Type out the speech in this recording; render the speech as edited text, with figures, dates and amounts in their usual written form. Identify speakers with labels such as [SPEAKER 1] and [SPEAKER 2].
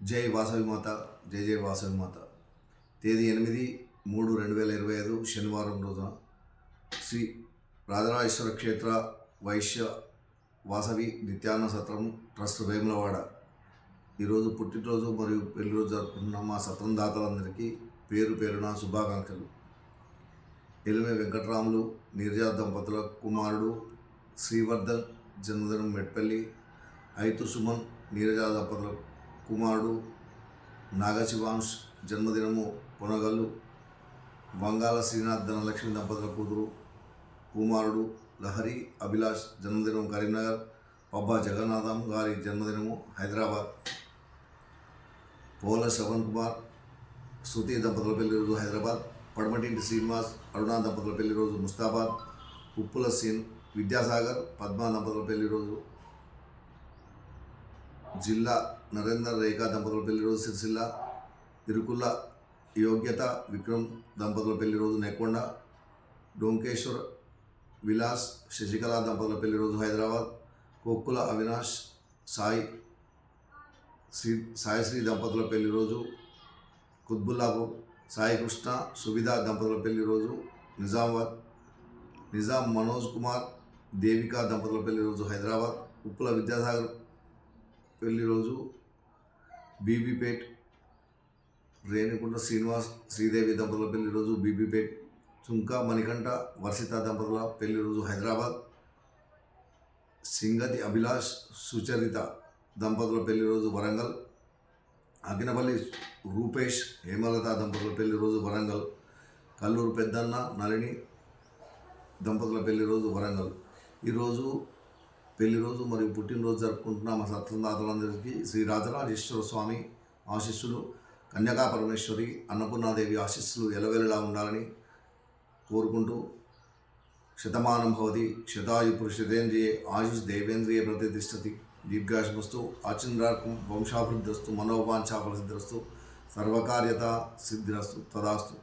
[SPEAKER 1] జై వాసవి మాత, జై జై వాసవి మాత. తేదీ 8/3/2025 శనివారం రోజున శ్రీ రాజరాజేశ్వర క్షేత్ర వైశ్య వాసవి నిత్యాన్న సత్రం ట్రస్ట్ వేములవాడ ఈరోజు పుట్టినరోజు మరియు పెళ్లిరోజు జరుపుకుంటున్న మా సత్రం దాతలందరికీ పేరు పేరున శుభాకాంక్షలు. ఎలిమే వెంకటరాములు నీరజ దంపతుల కుమారుడు శ్రీవర్ధన్ జన్మదినం మెట్పల్లి. ఐతు సుమన్ నీరజ దంపతుల కుమారుడు నాగశివాంశ్ జన్మదినము పొనగల్లు. వంగాల శ్రీనాథ్ ధనలక్ష్మి దంపతుల కూతురు కుమారుడు లహరి అభిలాష్ జన్మదినం కరీంనగర్. పబ్బా జగన్నాథం గారి జన్మదినము హైదరాబాద్. పోల శ్రవణ్ కుమార్ శృతి దంపతుల పెళ్లి రోజు హైదరాబాద్. పడమటింటి శ్రీనివాస్ అరుణా దంపతుల పెళ్లి రోజు ముస్తాబాద్. ఉప్పుల సీన్ విద్యాసాగర్ పద్మా దంపతుల పెళ్లి రోజు జిల్లా. నరేందర్ రేఖా దంపతుల పెళ్లి రోజు సిరిసిల్ల. ఇరుకుల యోగ్యత విక్రమ్ దంపతుల పెళ్లి రోజు నెక్కొండ. డోంకేశ్వర్ విలాస్ శశికళ దంపతుల పెళ్లి రోజు హైదరాబాద్. కొక్కుల అవినాష్ సాయిశ్రీ దంపతుల పెళ్లి రోజు కుత్బుల్లాపూర్. సాయి కృష్ణ సువిధ దంపతుల పెళ్లి రోజు నిజామాబాద్. నిజాం మనోజ్ కుమార్ దేవిక దంపతుల పెళ్లి రోజు హైదరాబాద్. ఉప్పుల విద్యాసాగర్ పెళ్లి రోజు బీబీపేట్. రేణికుంట శ్రీనివాస్ శ్రీదేవి దంపతుల పెళ్లి రోజు బీబీపేట్. చుంకా మణికంఠ వర్షిత దంపతుల పెళ్లి రోజు హైదరాబాద్. సింగతి అభిలాష్ సుచరిత దంపతుల పెళ్లి రోజు వరంగల్. అగినపల్లి రూపేష్ హేమలత దంపతుల పెళ్లి రోజు వరంగల్. కల్లూరు పెద్దన్న నళిని దంపతుల పెళ్లి రోజు వరంగల్. ఈరోజు పెళ్లి రోజు మరియు పుట్టినరోజు జరుపుకుంటున్న మా సత్రందాతలందరికీ శ్రీ రాజరాజేశ్వర స్వామి ఆశీస్సులు, కన్యకా పరమేశ్వరి అన్నపూర్ణాదేవి ఆశీస్సులు ఎలవెలలా ఉండాలని కోరుకుంటూ శతమానం భవతి శతాయు పురుషేంద్రియే ఆయుష్ దేవేంద్రియ ప్రతిష్టతి దీర్ఘాయుష్మస్తు ఆచంద్రార్కం వంశాభివృద్ధిస్తు మనోవాంఛాఫలసిద్ధిరస్తు సర్వకార్యత సిద్ధిరస్తు తదాస్తు.